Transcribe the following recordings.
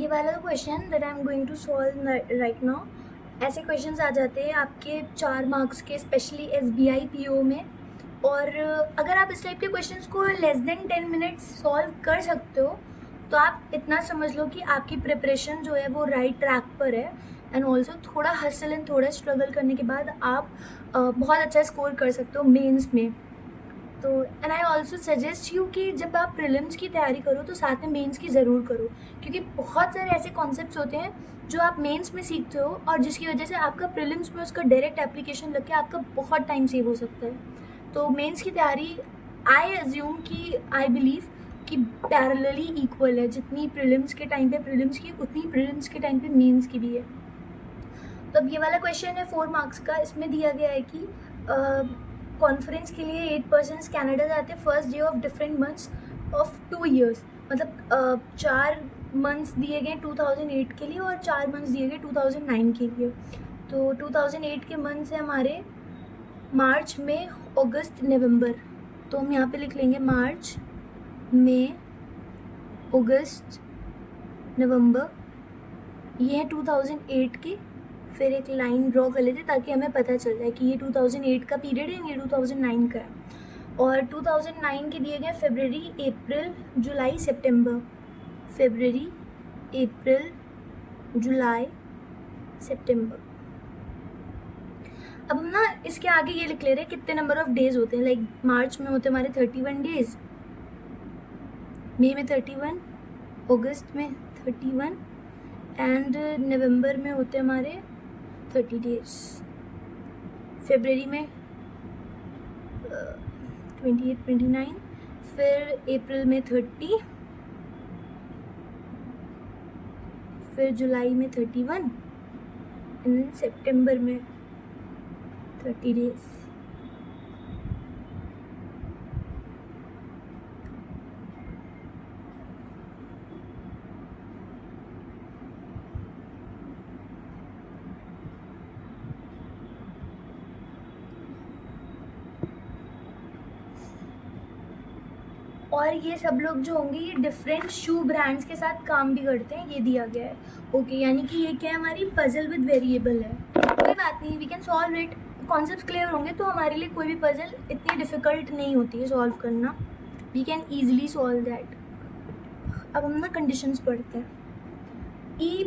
ये वाला question that I am going to solve right now, ऐसे क्वेश्चंस आ जाते हैं आपके 4 मार्क्स के, स्पेशली SBI PO में। और अगर आप इस टाइप के क्वेश्चंस को लेस देन 10 मिनट्स सॉल्व कर सकते हो तो आप इतना समझ लो कि आपकी प्रिपरेशन जो है वो राइट ट्रैक पर है। एंड ऑल्सो थोड़ा हसल एंड थोड़ा स्ट्रगल करने के बाद आप बहुत अच्छा स्कोर कर सकते हो मेंस में। तो and I also suggest you कि जब आप प्रीलिम्स की तैयारी करो तो साथ में मेंस की ज़रूर करो, क्योंकि बहुत सारे ऐसे कॉन्सेप्ट्स होते हैं जो आप मेंस में सीखते हो और जिसकी वजह से आपका प्रीलिम्स में उसका डायरेक्ट एप्लीकेशन लग के आपका बहुत टाइम सेव हो सकता है। तो मेंस की तैयारी आई अज्यूम कि आई बिलीव कि पैरेलली इक्वल है, जितनी प्रीलिम्स के टाइम पे प्रीलिम्स की उतनी प्रीलिम्स के टाइम पे मेंस की भी है। तो अब ये वाला क्वेश्चन है 4 मार्क्स का। इसमें दिया गया है कि कॉन्फ्रेंस के लिए 8 पर्सन्स कनाडा जाते हैं first day of different months of 2 years. मतलब 4 मंथ्स दिए गए 2008 के लिए और 4 मंथ्स दिए गए 2009 के लिए। तो 2008 के मंथ्स है हमारे मार्च, मई, अगस्त, नवंबर। तो हम यहाँ पे लिख लेंगे मार्च, मई, अगस्त, नवंबर। ये है 2008 के। फिर एक लाइन ड्रॉ कर लेते ताकि हमें पता चल जाए कि ये 2008 का पीरियड है, ये 2009 का है। और 2009 के दिए गए फरवरी, अप्रैल, जुलाई, सितंबर। फरवरी, अप्रैल, जुलाई, सितंबर। अब हम ना इसके आगे ये लिख ले रहे हैं कितने नंबर ऑफ डेज होते हैं। लाइक मार्च में होते हमारे 31 डेज, मई में 31, अगस्त में 31 एंड नवंबर में होते हमारे 30 डेज। फरवरी में 28, 29, फिर अप्रैल में 30, फिर जुलाई में 31 एंड सितंबर में 30 डेज। और ये सब लोग जो होंगे ये डिफरेंट शू ब्रांड्स के साथ काम भी करते हैं, ये दिया गया है। ओके, यानी कि ये क्या है, हमारी पजल विद वेरिएबल है। कोई बात नहीं, we can solve it. Concept clear होंगे तो हमारे लिए कोई भी पजल इतनी डिफ़िकल्ट नहीं होती है सॉल्व करना। We can easily solve that. अब हम ना कंडीशंस पढ़ते हैं। He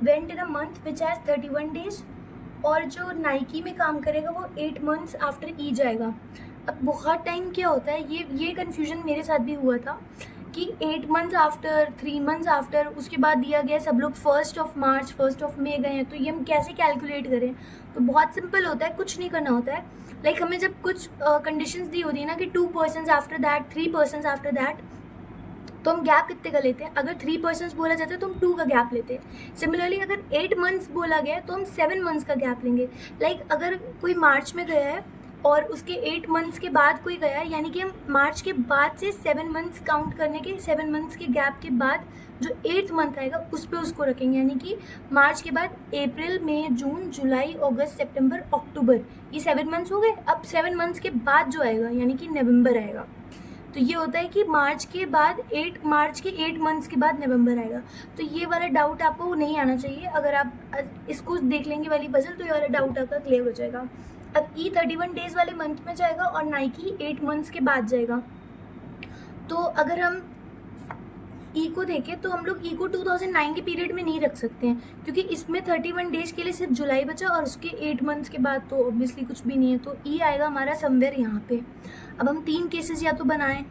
went in a month which has 31 days, और जो नाइकी में काम करेगा वो 8 मंथ्स आफ्टर ई जाएगा। अब बहुत टाइम क्या होता है, ये कन्फ्यूजन मेरे साथ भी हुआ था कि 8 मंथ्स आफ्टर, 3 मंथ्स आफ्टर, उसके बाद दिया गया सब लोग 1 मार्च, 1 मई गए हैं, तो ये हम कैसे कैलकुलेट करें। तो बहुत सिंपल होता है, कुछ नहीं करना होता है। लाइक हमें जब कुछ कंडीशंस दी होती है ना कि 2 persons after that, 3 persons after that, तो हम गैप कितने का लेते हैं। अगर 3 पर्सन्स बोला जाता है तो हम 2 का गैप लेते हैं। सिमिलरली अगर 8 मंथ्स बोला गया है तो हम 7 मंथ्स का गैप लेंगे। लाइक अगर कोई मार्च में गया है और उसके 8 मंथ्स के बाद कोई गया है, यानी कि हम मार्च के बाद से 7 मंथ्स काउंट करने के, 7 मंथ्स के गैप के बाद जो 8th मंथ आएगा उस पर उसको रखेंगे। यानी कि मार्च के बाद अप्रैल, मई, जून, जुलाई, अगस्त, सितंबर, अक्टूबर, ये 7 मंथ्स हो गए। अब 7 मंथ्स के बाद जो आएगा यानी कि नवंबर आएगा। तो ये होता है कि मार्च के 8 मंथ्स के बाद नवंबर आएगा। तो ये वाला डाउट आपको नहीं आना चाहिए। अगर आप इसको देख लेंगे वाली पजल तो ये वाला डाउट आपका क्लियर हो जाएगा। अब ई 31 डेज वाले मंथ में जाएगा और नाइकी 8 मंथ्स के बाद जाएगा। तो अगर हम ई को देखें तो हम लोग ई को 2009 के पीरियड में नहीं रख सकते हैं, क्योंकि इसमें 31 डेज के लिए सिर्फ जुलाई बचा और उसके 8 मंथ्स के बाद तो ऑब्वियसली कुछ भी नहीं है। तो ई आएगा हमारा समवेयर यहाँ पे। अब हम 3 केसेस या तो बनाएं,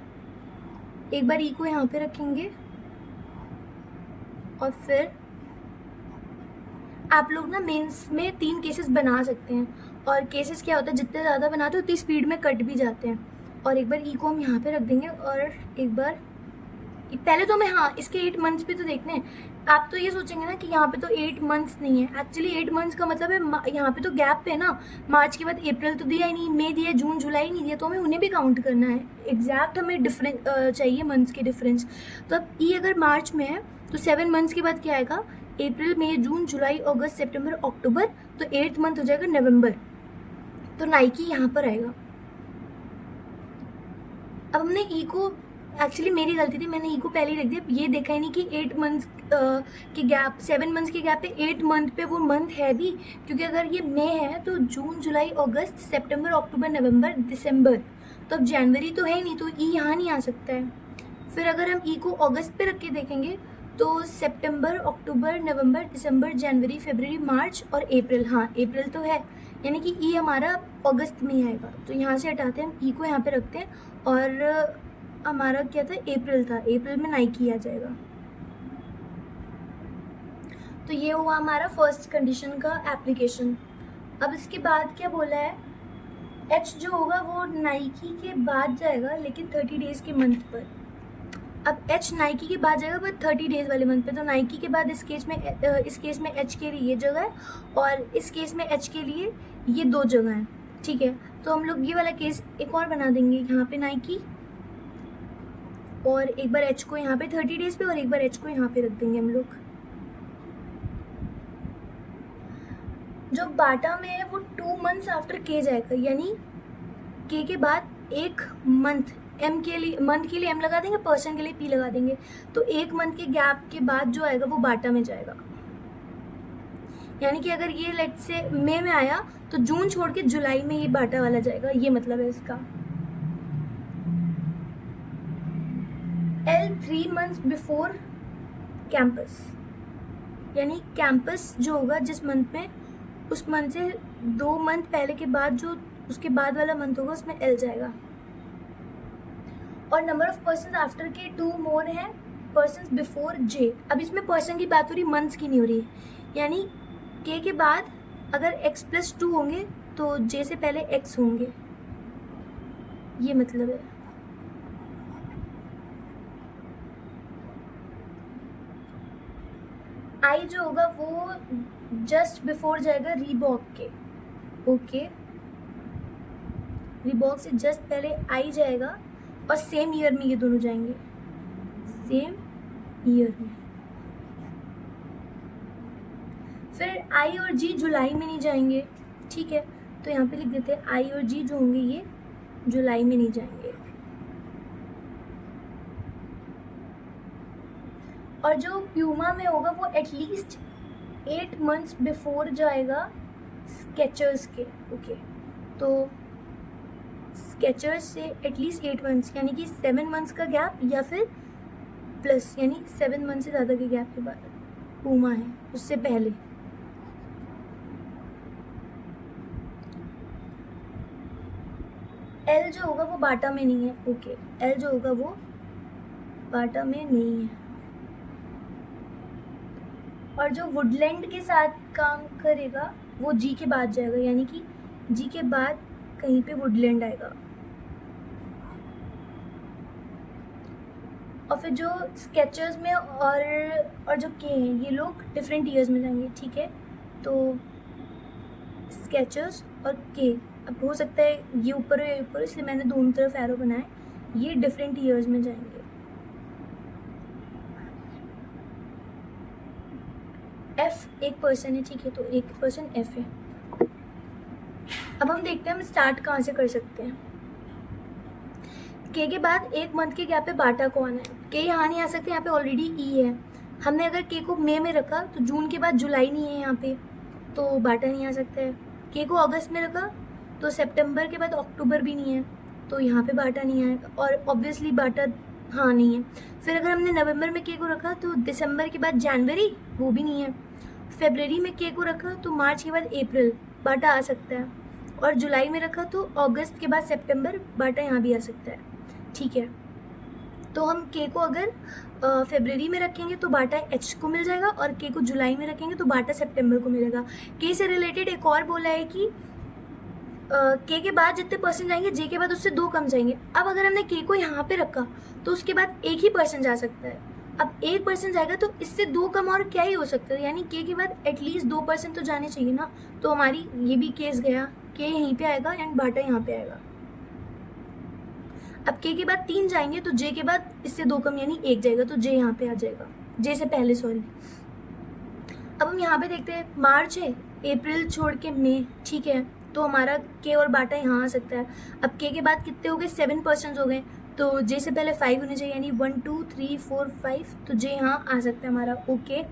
एक बार ई को यहाँ पे रखेंगे और फिर आप लोग ना मेंस में 3 केसेस बना सकते हैं। और केसेस क्या होता है, जितने ज़्यादा बनाते हो उतनी स्पीड में कट भी जाते हैं। और एक बार ई को हम यहाँ पे रख देंगे और एक बार पहले तो हमें हाँ इसके 8 मंथ्स भी तो देखने हैं। आप तो ये सोचेंगे ना कि यहाँ पे तो 8 मंथ्स नहीं है, एक्चुअली 8 मंथ्स का मतलब है यहाँ पे तो गैप पे ना, मार्च के बाद अप्रैल तो दिया ही नहीं, मई दिया, जून, जुलाई नहीं दिया, तो हमें उन्हें भी काउंट करना है। एग्जैक्ट हमें डिफरेंस चाहिए, मंथ्स के डिफरेंस। तो अब ई अगर मार्च में है तो 7 मंथ्स के बाद क्या आएगा, अप्रैल, मई, जून, जुलाई, अगस्त, सितंबर, अक्टूबर, तो 8th मंथ हो जाएगा नवंबर। तो नाइकी यहाँ पर आएगा। अब हमने ई को एक्चुअली मेरी गलती थी, मैंने ई को पहले ही रख दिया, ये देखा ही नहीं कि 8 मंथ्स के गैप, 7 मंथ्स के गैप पे 8 मंथ पे वो मंथ है भी, क्योंकि अगर ये मई है तो जून जुलाई अगस्त सितंबर अक्टूबर नवंबर दिसंबर, तो अब जनवरी तो है ही नहीं, तो ई यहाँ नहीं आ सकता है। फिर अगर हम ई को अगस्त पे रख के देखेंगे तो सितंबर अक्टूबर नवंबर दिसंबर जनवरी फरवरी मार्च और अप्रैल, हाँ अप्रैल तो है, यानी कि ई हमारा अगस्त में ही आएगा। तो यहाँ से हटाते हैं हम ई को, यहाँ पे रखते हैं, और हमारा क्या था, अप्रैल था, अप्रैल में नाइकी आ जाएगा। तो ये हुआ हमारा फर्स्ट कंडीशन का एप्लीकेशन। अब इसके बाद क्या बोला है, एच जो होगा वो नाइकी के बाद जाएगा, लेकिन 30 डेज़ के मंथ पर। अब एच नाइकी के बाद जाएगा पर 30 डेज़ वाले मंथ पे, तो नाइकी के बाद इस केस में एच के लिए ये जगह है, और इस केस में एच के लिए ये 2 जगह हैं, ठीक है। तो हम लोग ये वाला केस एक और बना देंगे, यहाँ पे नाइकी, और एक बार एच को यहाँ पे 30 डेज़ पे, और एक बार एच को यहाँ पे रख देंगे हम लोग। जो बाटा में है वो 2 मंथ्स आफ्टर के जाएगा, यानी के के बाद एक मंथ, एम के लिए मंथ के लिए एम लगा देंगे, पर्सन के लिए पी लगा देंगे, तो 1 मंथ के गैप के बाद जो आएगा वो बाटा में जाएगा। यानी कि अगर ये लेट से मई में आया तो जून छोड़ के जुलाई में ये बाटा वाला जाएगा, ये मतलब है इसका। एल 3 मंथ्स बिफोर कैंपस, यानी कैंपस जो होगा जिस मंथ में, उस मंथ से 2 मंथ पहले के बाद जो उसके बाद वाला मंथ होगा उसमें एल जाएगा। और नंबर ऑफ पर्सन आफ्टर के 2 मोर है पर्सन बिफोर जे। अब इसमें पर्सन की बात हो रही, मंथ्स की नहीं हो रही, यानी के के बाद अगर x+2 होंगे तो जे से पहले x होंगे, ये मतलब है। आई जो होगा वो जस्ट बिफोर जाएगा रीबॉक के, ओके, रीबॉक से जस्ट पहले आई जाएगा, और सेम ईयर में ये दोनों जाएंगे, सेम ईयर में। फिर आई और जी जुलाई में नहीं जाएंगे, ठीक है, तो यहाँ पे लिख देते हैं आई और जी जो होंगे ये जुलाई में नहीं जाएंगे। और जो प्यूमा में होगा वो एटलीस्ट 8 मंथ्स बिफोर जाएगा स्केचर्स के, ओके, तो स्केचर्स से एटलीस्ट 8 मंथ्स, यानी कि 7 मंथ्स का गैप, या फिर प्लस, यानी 7 मंथ से ज़्यादा के गैप के बाद पूमा है, उससे पहले। एल जो होगा वो बाटा में नहीं है, ओके, एल जो होगा वो बाटा में नहीं है। और जो वुडलैंड के साथ काम करेगा वो जी के बाद जाएगा, यानी कि जी के बाद कहीं पे वुडलैंड आएगा। और फिर जो स्केचर्स में और जो के हैं ये लोग डिफरेंट ईयर्स में जाएंगे, ठीक है, तो स्केचर्स और के, अब हो सकता है ये ऊपर है ऊपर, इसलिए मैंने दोनों तरफ एरो बनाए, ये डिफरेंट ईयर्स में जाएंगे। एफ एक पर्सन है, ठीक है, तो एक पर्सन एफ है। अब हम देखते हैं हम स्टार्ट कहाँ से कर सकते हैं। के के बाद 1 मंथ के गैप पे बाटा को आना है, के यहाँ नहीं आ सकते, यहाँ पे ऑलरेडी ई है। हमने अगर के को मई में रखा तो जून के बाद जुलाई नहीं है यहाँ पे, तो बाटा नहीं आ सकता है। के को अगस्त में रखा तो सितंबर के बाद अक्टूबर भी नहीं है, तो यहाँ पे बाटा नहीं आएगा, और ऑब्वियसली बाटा हाँ नहीं है। फिर अगर हमने नवंबर में के को रखा तो दिसंबर के बाद जनवरी, वो भी नहीं है। फरवरी में के को रखा तो मार्च के बाद अप्रैल, बाटा आ सकता है। और जुलाई में रखा तो अगस्त के बाद सितंबर, बाटा यहाँ भी आ सकता है, ठीक है। तो हम के को अगर फरवरी में रखेंगे तो बाटा एच को मिल जाएगा, और के को जुलाई में रखेंगे तो बाटा सितंबर को मिलेगा। के से रिलेटेड एक और बोला है कि के बाद जितने पर्सन जाएंगे जे के बाद उससे 2 कम जाएंगे। अब अगर हमने के को यहाँ पे रखा तो उसके बाद एक ही पर्सन जा सकता है। अब 1 पर्सन जाएगा तो इससे 2 कम और क्या ही हो सकता है, यानी के बाद एटलीस्ट 2 पर्सन तो जाने चाहिए ना। तो हमारी ये भी केस गया, के यहीं पे आएगा एंड बाटा यहाँ पे आएगा। अब के बाद 3 जाएंगे तो जे के बाद इससे 2 कम यानी 1 जाएगा, तो जे यहाँ पे आ जाएगा, जे से पहले सॉरी। अब हम यहाँ पे देखते हैं मार्च है, अप्रैल छोड़ के मई, ठीक है, तो हमारा के और बाटा यहाँ आ सकता है। अब के बाद कितने हो गए, 7 पर्सन हो गए, तो जे से पहले 5 होने चाहिए, यानी 1 2 3 4 5, तो जे यहाँ आ सकता है हमारा। ओके,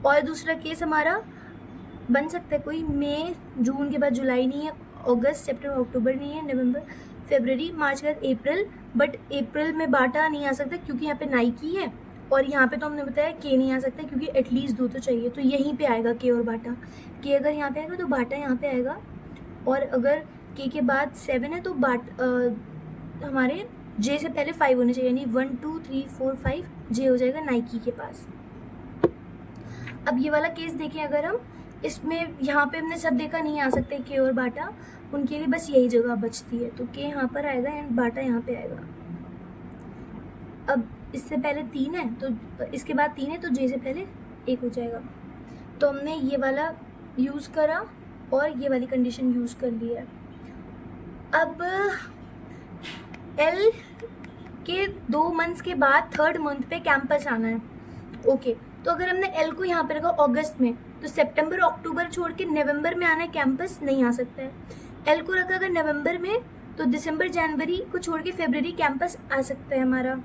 और दूसरा केस हमारा बन सकता है कोई मई जून के बाद जुलाई नहीं है, अगस्त सितंबर अक्टूबर नहीं है, नवंबर फरवरी मार्च के बाद अप्रैल, बट अप्रैल में बाटा नहीं आ सकता क्योंकि यहाँ पे नाइकी है, और यहाँ पे तो हमने बताया के नहीं आ सकता क्योंकि एटलीस्ट 2 तो चाहिए, तो यहीं पे आएगा के और बाटा। के अगर यहाँ पे आएगा तो बाटा यहाँ पे आएगा, और अगर के बाद 7 है तो हमारे जे से पहले 5 होने चाहिए, यानी 1 2 3 4 5 जे हो जाएगा नाइकी के पास। अब ये वाला केस देखें, अगर हम इसमें यहाँ पे हमने सब देखा नहीं आ सकते के और बाटा, उनके लिए बस यही जगह बचती है, तो के यहाँ पर आएगा एंड बाटा यहाँ पे आएगा। अब इससे पहले 3 है तो इसके बाद 3 है तो जे से पहले 1 हो जाएगा। तो हमने ये वाला यूज़ करा और ये वाली कंडीशन यूज़ कर ली है। अब एल के 2 मंथ्स के बाद 3rd मंथ पे कैंपस आना है। ओके, तो अगर हमने एल को यहाँ पे रखा अगस्त में, तो सितंबर अक्टूबर छोड़ के नवंबर में आना है, कैंपस नहीं आ सकता है। एल को रखा अगर नवंबर में, तो दिसंबर जनवरी को छोड़ के फरवरी कैंपस आ सकता है हमारा,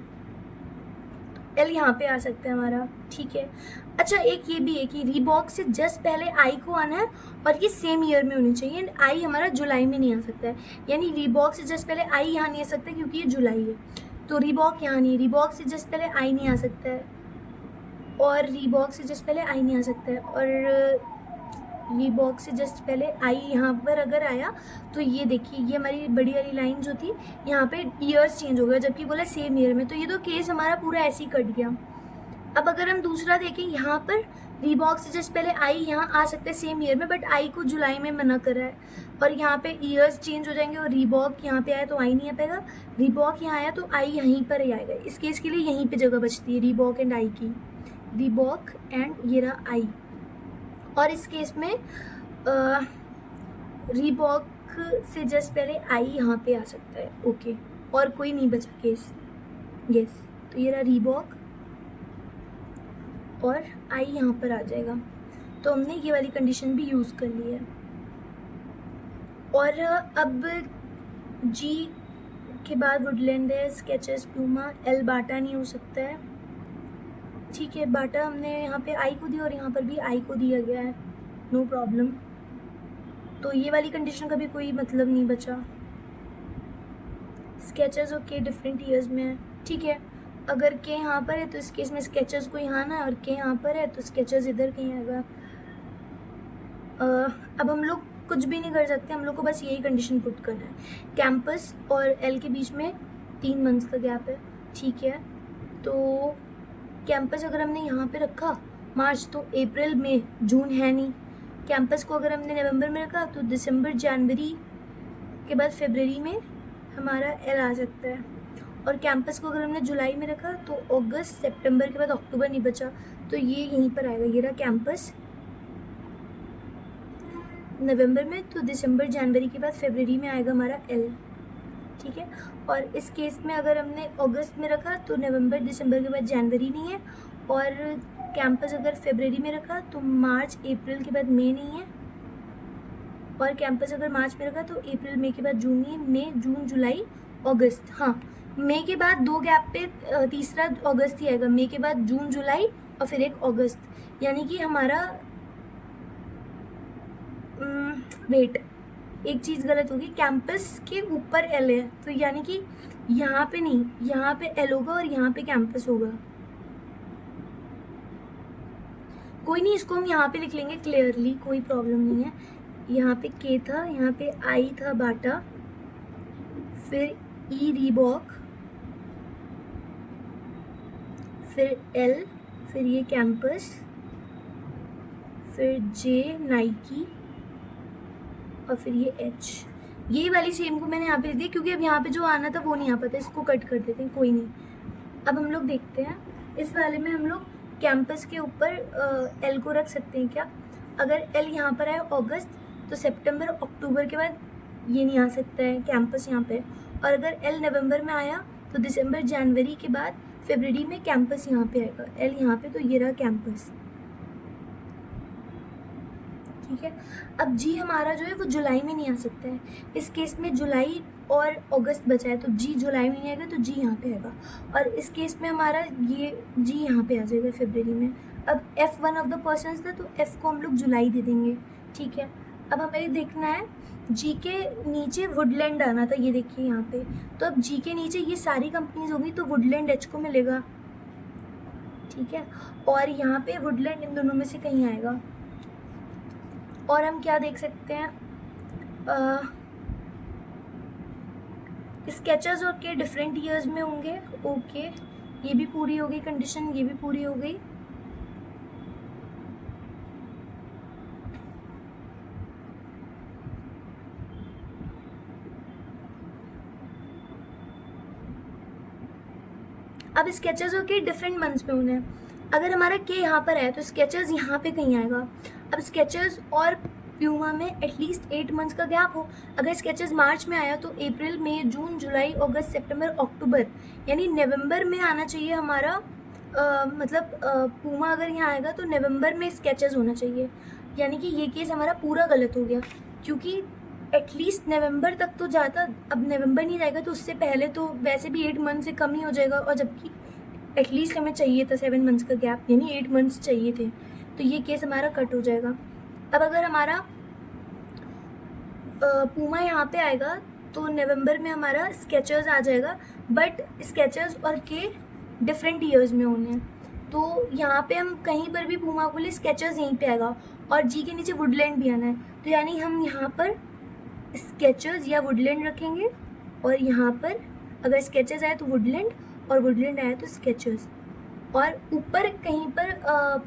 एल यहाँ पे आ सकता है हमारा। ठीक है, अच्छा एक ये भी है कि रीबॉक से जस्ट पहले आई को आना है और ये सेम ईयर में होनी चाहिए, एंड आई हमारा जुलाई में नहीं आ सकता है, यानी रीबॉक से जस्ट पहले आई यहाँ नहीं आ सकता क्योंकि ये जुलाई है, तो रीबॉक यहाँ नहीं, रीबॉक से जस्ट पहले आई नहीं आ सकता है, और रीबॉक से जस्ट पहले आई नहीं आ सकता है, और रीबॉक से जस्ट पहले आई यहाँ पर अगर आया तो ये देखिए ये हमारी बड़ी वाली लाइन जो थी यहाँ पे ईयर्स चेंज हो गया, जबकि बोला सेम ईयर में, तो ये तो केस हमारा पूरा ऐसे ही कट गया। अब अगर हम दूसरा देखें, यहाँ पर रीबॉक से जस्ट पहले आई यहाँ आ सकते हैं सेम ईयर में, बट आई को जुलाई में मना कर रहा है, और यहाँ पे ईयर्स चेंज हो जाएंगे, और रीबॉक यहाँ पे आया तो आई नहीं आ पाएगा, रीबॉक यहाँ आया तो आई यहीं पर ही आएगा। इस केस के लिए यहीं पे जगह बचती है रीबॉक एंड आई की, रीबॉक एंड ये रहा आई। और इस केस में रीबॉक से जस्ट पहले आई यहाँ पे आ सकता है। ओके, और कोई नहीं बचा केस। यस, तो ये रहा रीबॉक और आई यहाँ पर आ जाएगा, तो हमने ये वाली कंडीशन भी यूज़ कर ली है। और अब जी के बाद वुडलैंड है, स्केचेस, प्यूमा, एल बाटा नहीं हो सकता है। ठीक है, बाटा हमने यहाँ पे आई को दिया और यहाँ पर भी आई को दिया गया है, नो प्रॉब्लम, तो ये वाली कंडीशन का भी कोई मतलब नहीं बचा। स्केचेस ओके डिफरेंट ईयर्स में है। ठीक है, अगर के यहाँ पर है तो इस केस में स्केचेस को यहाँ ना, और के यहाँ पर है तो स्केचेस इधर कहीं आएगा। अब हम लोग कुछ भी नहीं कर सकते, हम लोग को बस यही कंडीशन पुट करना है। कैंपस और एल के बीच में 3 मंथ्स का गैप है। ठीक है, तो कैंपस अगर हमने यहाँ पे रखा मार्च, तो अप्रैल मई जून है नहीं। कैंपस को अगर हमने नवंबर में रखा तो दिसंबर जनवरी के बाद फरवरी में हमारा एल आ सकता है, और कैंपस को अगर हमने जुलाई में रखा तो अगस्त सितंबर के बाद अक्टूबर नहीं बचा, तो ये यहीं पर आएगा। ये रहा कैंपस नवंबर में, तो दिसंबर जनवरी के बाद फरवरी में आएगा हमारा एल। ठीक है, और इस केस में अगर हमने अगस्त में रखा तो नवंबर दिसंबर के बाद जनवरी नहीं है, और कैंपस अगर फरवरी में रखा तो मार्च अप्रैल के बाद मई नहीं है, और कैंपस अगर मार्च में रखा तो अप्रैल मई के बाद जून नहीं है, मई जून जुलाई अगस्त। हाँ, मई के बाद 2 गैप पे तीसरा अगस्त ही आएगा, मई के बाद जून जुलाई और फिर एक अगस्त, यानी कि हमारा वेट एक चीज़ गलत होगी, कैंपस के ऊपर एल है, तो यानी कि यहाँ पे नहीं, यहाँ पे एल होगा और यहाँ पे कैंपस होगा। कोई नहीं, इसको हम यहाँ पे लिख लेंगे क्लियरली, कोई प्रॉब्लम नहीं है। यहाँ पे के था, यहाँ पे आई था बाटा, फिर ई रीबॉक, फिर एल, फिर ये कैंपस, फिर जे नाइकी, और फिर ये एच। ये वाली सेम को मैंने यहाँ पे दी क्योंकि अब यहाँ पे जो आना था वो नहीं आ पाता, इसको कट कर देते हैं, कोई नहीं। अब हम लोग देखते हैं इस वाले में हम लोग कैंपस के ऊपर एल को रख सकते हैं क्या। अगर एल यहाँ पर आए अगस्त, तो सितंबर अक्टूबर के बाद ये नहीं आ सकता है कैंपस यहाँ पे, और अगर एल नवंबर में आया तो दिसंबर जनवरी के बाद फरवरी में कैंपस यहाँ पे आएगा, एल यहाँ पे, तो ये रहा कैंपस। ठीक है। अब जी हमारा जो है वो जुलाई में नहीं आ सकता है, इस केस में जुलाई और अगस्त बचा है, तो जी जुलाई में नहीं आएगा तो जी यहाँ पे आएगा, और इस केस में हमारा ये जी यहाँ पे आ जाएगा फरवरी में। अब F one of the persons था तो F को हम लोग जुलाई दे देंगे, ठीक है। अब हमें देखना है जी के नीचे वुडलैंड आना था, ये देखिए यहाँ पे, तो अब जी के नीचे ये सारी कंपनीज होगी तो वुडलैंड H को मिलेगा, ठीक है, और यहाँ पे वुडलैंड इन दोनों में से कहीं आएगा। और हम क्या देख सकते हैं, स्केचेस और के डिफरेंट ईयर्स में होंगे, ओके, ये भी पूरी हो गई कंडीशन, ये भी पूरी हो गई। अब स्केचेस और के डिफरेंट मंथ्स में होने हैं, अगर हमारा के यहाँ पर है तो स्केचेस यहाँ पे कहीं आएगा। अब स्केचेस और प्यूमा में एटलीस्ट 8 मंथ्स का गैप हो, अगर स्केचेस मार्च में आया तो अप्रैल मई जून जुलाई अगस्त सितंबर अक्टूबर, यानी नवंबर में आना चाहिए हमारा, मतलब पूमा अगर यहाँ आएगा तो नवंबर में स्केचेस होना चाहिए, यानी कि ये केस हमारा पूरा गलत हो गया, क्योंकि एटलीस्ट नवंबर तक तो जाता, अब नवंबर नहीं जाएगा तो उससे पहले तो वैसे भी 8 मंथ से कम ही हो जाएगा, और जबकि एटलीस्ट हमें चाहिए था 7 मंथ्स का गैप, यानी 8 मंथ्स चाहिए थे, तो ये केस हमारा कट हो जाएगा। अब अगर हमारा पूमा यहाँ पे आएगा तो नवंबर में हमारा स्केचर्स आ जाएगा, बट स्केचर्स और के डिफरेंट ईयर्स में होने हैं, तो यहाँ पे हम कहीं पर भी पूमा को लिए स्केचर्स यहीं पे आएगा, और जी के नीचे वुडलैंड भी आना है, तो यानी हम यहाँ पर स्केचर्स या वुडलैंड रखेंगे, और यहाँ पर अगर स्केचेस आए तो वुडलैंड, और वुडलैंड आया तो स्केचर्स, और ऊपर कहीं पर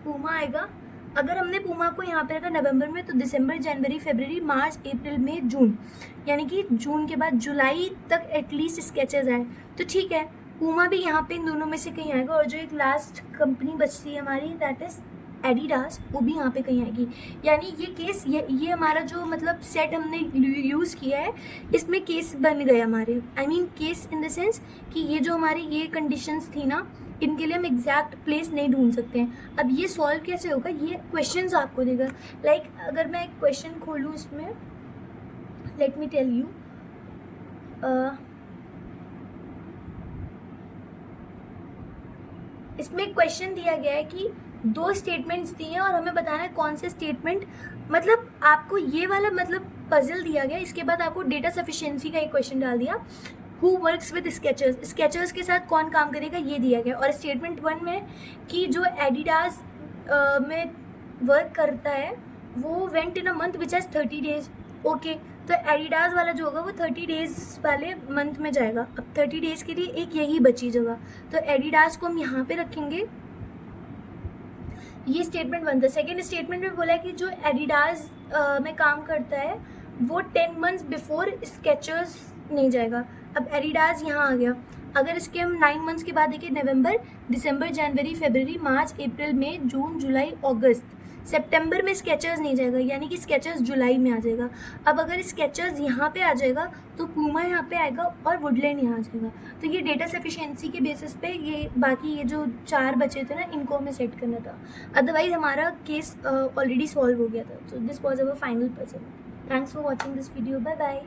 पूमा आएगा। अगर हमने पूमा को यहाँ पे रखा नवंबर में तो दिसंबर जनवरी फरवरी मार्च अप्रैल मई जून, यानी कि जून के बाद जुलाई तक एटलीस्ट स्केचेस आए, तो ठीक है, पूमा भी यहाँ पे इन दोनों में से कहीं आएगा, और जो एक लास्ट कंपनी बचती है हमारी दैट इज़ एडिडास, वो भी यहाँ पे कहीं आएगी, यानी ये केस, ये हमारा जो मतलब सेट हमने यूज़ किया है इसमें केस बन गए हमारे, I mean case in the sense कि ये जो हमारी ये कंडीशंस थी ना, इनके लिए हम एग्जैक्ट प्लेस नहीं ढूंढ सकते हैं। अब ये सॉल्व कैसे होगा, ये क्वेश्चंस आपको देगा, लाइक अगर मैं एक क्वेश्चन खोलूँ इसमें, लेट मी टेल यू, इसमें एक क्वेश्चन दिया गया है कि 2 स्टेटमेंट्स दिए हैं और हमें बताना है कौन से स्टेटमेंट, मतलब आपको ये वाला मतलब पजल दिया गया, इसके बाद आपको डेटा सफिशिएंसी का एक क्वेश्चन डाल दिया, who works with Skechers, Skechers के साथ कौन काम करेगा ये दिया गया, और स्टेटमेंट 1 में कि जो एडिडास में वर्क करता है वो went in a month which has 30 days, okay, तो एडिडास वाला जो होगा वो 30 डेज वाले मंथ में जाएगा। अब 30 डेज के लिए एक यही बची जगह, तो एडिडास को हम यहाँ पे रखेंगे, ये स्टेटमेंट 1 था। सेकेंड स्टेटमेंट में बोला है कि जो एडिडास में काम करता है वो 10 मंथ्स बिफोर स्केचर्स नहीं जाएगा। अब एडिडास यहाँ आ गया, अगर इसके हम 9 मंथ्स के बाद देखिए, नवंबर दिसंबर जनवरी फरवरी मार्च अप्रैल मई जून जुलाई अगस्त, सितंबर में स्केचर्स नहीं जाएगा, यानी कि स्केचर्स जुलाई में आ जाएगा। अब अगर स्केचर्स यहाँ पे आ जाएगा तो पूमा यहाँ पे आएगा और वुडलैंड यहाँ आ जाएगा, तो ये डेटा सफिशिएंसी के बेसिस पे ये बाकी ये जो 4 बचे थे ना, इनको हमें सेट करना था, अदरवाइज हमारा केस ऑलरेडी सॉल्व हो गया था। So this was our final puzzle. Thanks for watching this video, bye bye.